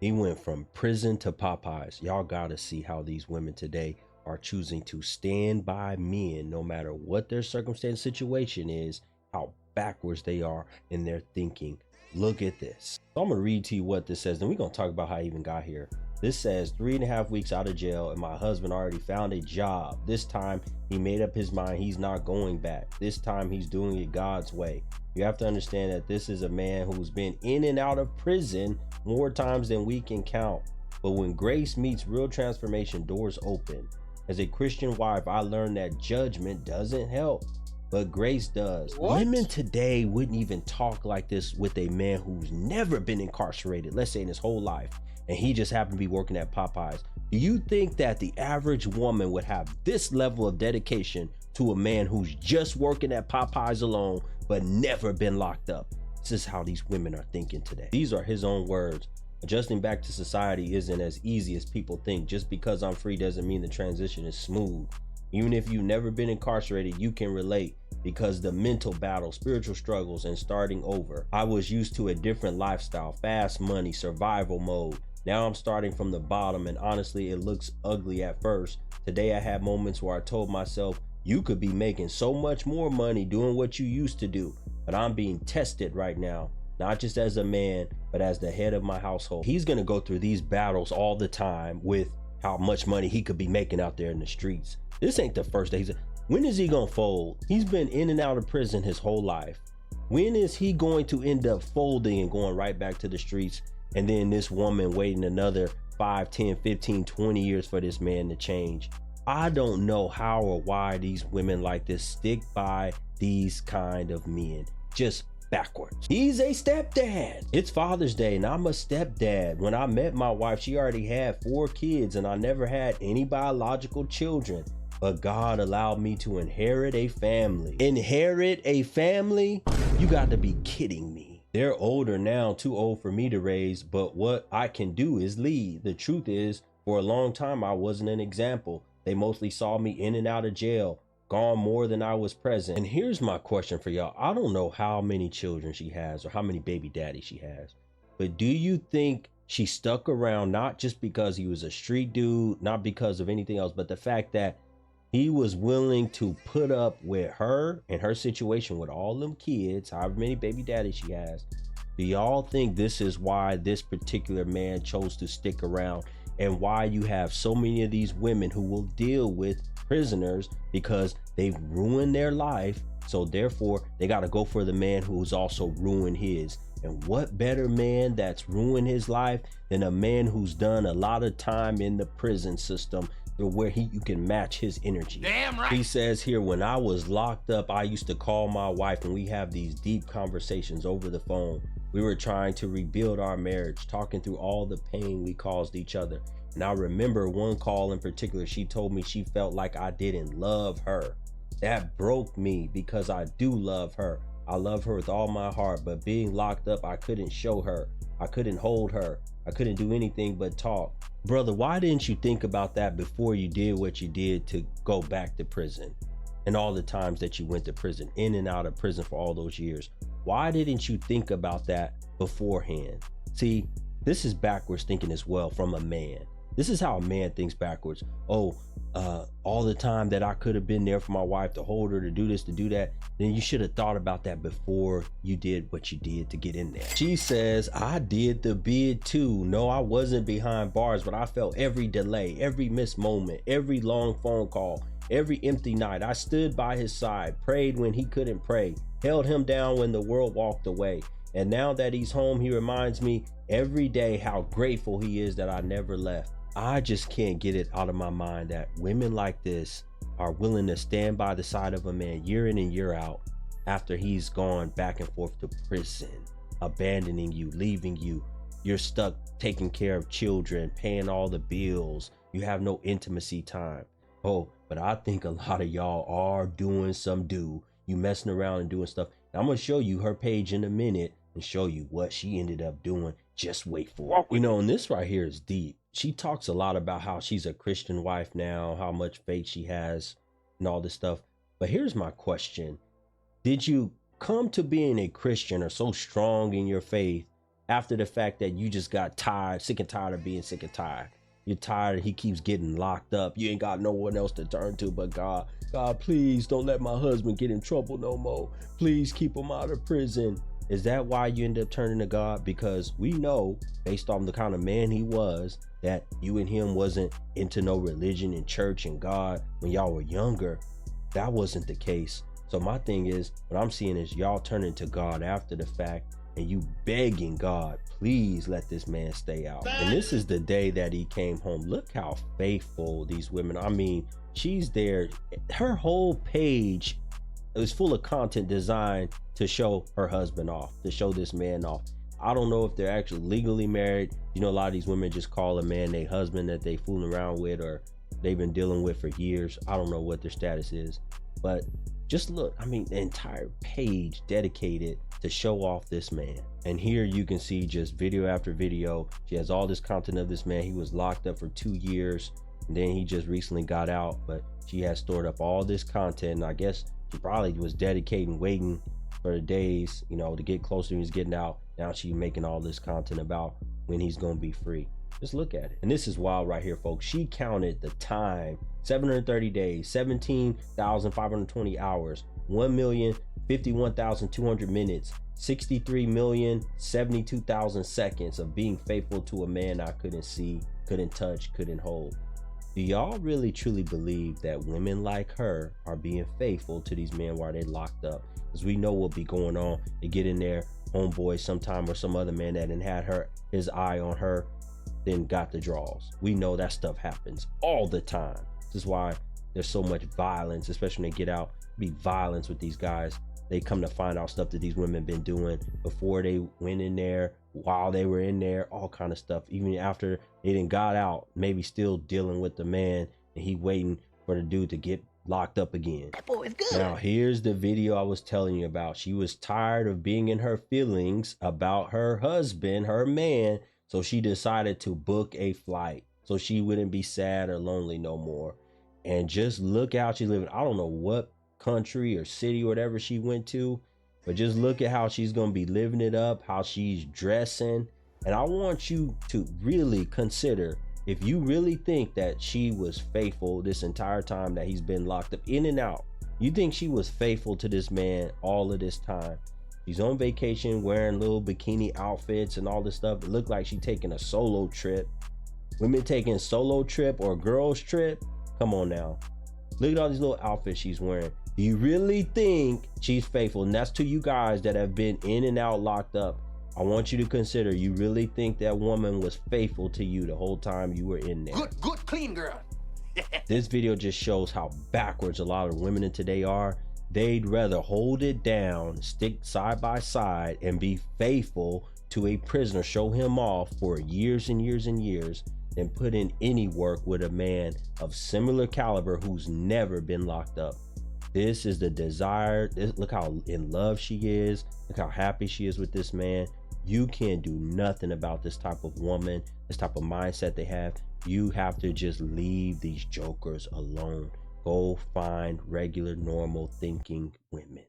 He went from prison to Popeyes. Y'all gotta see how these women today are choosing to stand by men no matter what their circumstance situation is, how backwards they are in their thinking. Look at this. So I'm gonna read to you what this says, then we're gonna talk about how I even got here. This says 3.5 weeks out of jail and my husband already found a job. This time he made up his mind he's not going back. This time he's doing it God's way. You have to understand that this is a man who's been in and out of prison more times than we can count. But when grace meets real transformation, doors open. As a Christian wife, I learned that judgment doesn't help, but grace does. What? Women today wouldn't even talk like this with a man who's never been incarcerated, let's say in his whole life, and he just happened to be working at Popeyes. Do you think that the average woman would have this level of dedication to a man who's just working at Popeyes alone, but never been locked up? This is how these women are thinking today. These are his own words. Adjusting back to society isn't as easy as people think. Just because I'm free doesn't mean the transition is smooth. Even if you've never been incarcerated, you can relate because the mental battle, spiritual struggles, and starting over. I was used to a different lifestyle, fast money, survival mode. Now I'm starting from the bottom, and honestly, it looks ugly at first. Today I had moments where I told myself, you could be making so much more money doing what you used to do, but I'm being tested right now. Not just as a man, but as the head of my household. He's gonna go through these battles all the time with how much money he could be making out there in the streets. This ain't the first day. When is he gonna fold? He's been in and out of prison his whole life. When is he going to end up folding and going right back to the streets? And then this woman waiting another 5, 10, 15, 20 years for this man to change. I don't know how or why these women like this stick by these kind of men. Just backwards. He's a stepdad. It's Father's Day and I'm a stepdad. When I met my wife, she already had 4 kids and I never had any biological children. But God allowed me to inherit a family. Inherit a family? You got to be kidding me. They're older now, too old for me to raise, but what I can do is lead. The truth is, for a long time, I wasn't an example. They mostly saw me in and out of jail, gone more than I was present. And here's my question for y'all. I don't know how many children she has or how many baby daddies she has, but do you think she stuck around not just because he was a street dude, not because of anything else, but the fact that he was willing to put up with her and her situation with all them kids, however many baby daddies she has? Do y'all think this is why this particular man chose to stick around, and why you have so many of these women who will deal with prisoners because they've ruined their life, so therefore they got to go for the man who's also ruined his? And what better man that's ruined his life than a man who's done a lot of time in the prison system where you can match his energy? Damn right. He says here, when I was locked up, I used to call my wife and we have these deep conversations over the phone. We were trying to rebuild our marriage, talking through all the pain we caused each other. And I remember one call in particular, she told me she felt like I didn't love her. That broke me because I do love her. I love her with all my heart, but being locked up, I couldn't show her. I couldn't hold her. I couldn't do anything but talk. Brother, why didn't you think about that before you did what you did to go back to prison? And all the times that you went to prison, in and out of prison for all those years. Why didn't you think about that beforehand? See, this is backwards thinking as well from a man. This is how a man thinks backwards. Oh, all the time that I could have been there for my wife, to hold her, to do this, to do that. Then you should have thought about that before you did what you did to get in there. She says, I did the bid too. No, I wasn't behind bars, but I felt every delay, every missed moment, every long phone call, every empty night. I stood by his side, prayed when he couldn't pray, held him down when the world walked away. And now that he's home, he reminds me every day how grateful he is that I never left. I just can't get it out of my mind that women like this are willing to stand by the side of a man year in and year out after he's gone back and forth to prison, abandoning you, leaving you. You're stuck taking care of children, paying all the bills. You have no intimacy time. Oh, but I think a lot of y'all are doing some you messing around and doing stuff. And I'm going to show you her page in a minute and show you what she ended up doing. Just wait for it. You know, and this right here is deep. She talks a lot about how she's a Christian wife now, how much faith she has and all this stuff. But here's my question. Did you come to being a Christian or so strong in your faith after the fact that you just got tired, sick and tired of being sick and tired. You're tired, he keeps getting locked up. You ain't got no one else to turn to but God. God, please don't let my husband get in trouble no more. Please keep him out of prison. Is that why you end up turning to God? Because we know, based on the kind of man he was, that you and him wasn't into no religion and church and God when y'all were younger. That wasn't the case. So my thing is, what I'm seeing is y'all turning to God after the fact and you begging God, please let this man stay out. And this is the day that he came home. Look how faithful these women are. I mean, she's there. Her whole page is full of content designed to show her husband off, to show this man off. I don't know if they're actually legally married. You know, a lot of these women just call a man their husband that they fooling around with or they've been dealing with for years. I don't know what their status is, but just look, I mean, the entire page dedicated to show off this man. And here you can see just video after video. She has all this content of this man. He was locked up for 2 years and then he just recently got out, but she has stored up all this content. And I guess she probably was dedicating, waiting for the days, you know, to get closer to he's getting out. Now she's making all this content about when he's going to be free. Just look at it. And this is wild right here, folks. She counted the time, 730 days, 17,520 hours, 1,051,200 minutes, 63,072,000 seconds of being faithful to a man I couldn't see, couldn't touch, couldn't hold. Do y'all really truly believe that women like her are being faithful to these men while they locked up? Because we know what'll be going on. They get in there, homeboy sometime or some other man that had his eye on her, then got the draws. We know that stuff happens all the time. This is why there's so much violence, especially when they get out, be violence with these guys. They come to find out stuff that these women been doing before they went in there, while they were in there, all kind of stuff. Even after they didn't got out, maybe still dealing with the man and he waiting for the dude to get locked up again. That boy is good. Now here's the video I was telling you about. She was tired of being in her feelings about her husband, her man. So she decided to book a flight so she wouldn't be sad or lonely no more. And just look out, she's living, I don't know what country or city or whatever she went to, but just look at how she's going to be living it up, how she's dressing. And I want you to really consider, if you really think that she was faithful this entire time that he's been locked up in and out, you think she was faithful to this man all of this time? She's on vacation wearing little bikini outfits and all this stuff. It looked like she's taking a solo trip. Women taking solo trip or girls trip. Come on now. Look at all these little outfits she's wearing. Do you really think she's faithful? And that's to you guys that have been in and out locked up. I want you to consider, you really think that woman was faithful to you the whole time you were in there? Good, clean girl. This video just shows how backwards a lot of women in today are. They'd rather hold it down, stick side by side, and be faithful to a prisoner, show him off for years and years and years, than put in any work with a man of similar caliber who's never been locked up. This is the desire. Look how in love she is. Look how happy she is with this man. You can't do nothing about this type of woman, this type of mindset they have. You have to just leave these jokers alone. Go find regular, normal thinking women.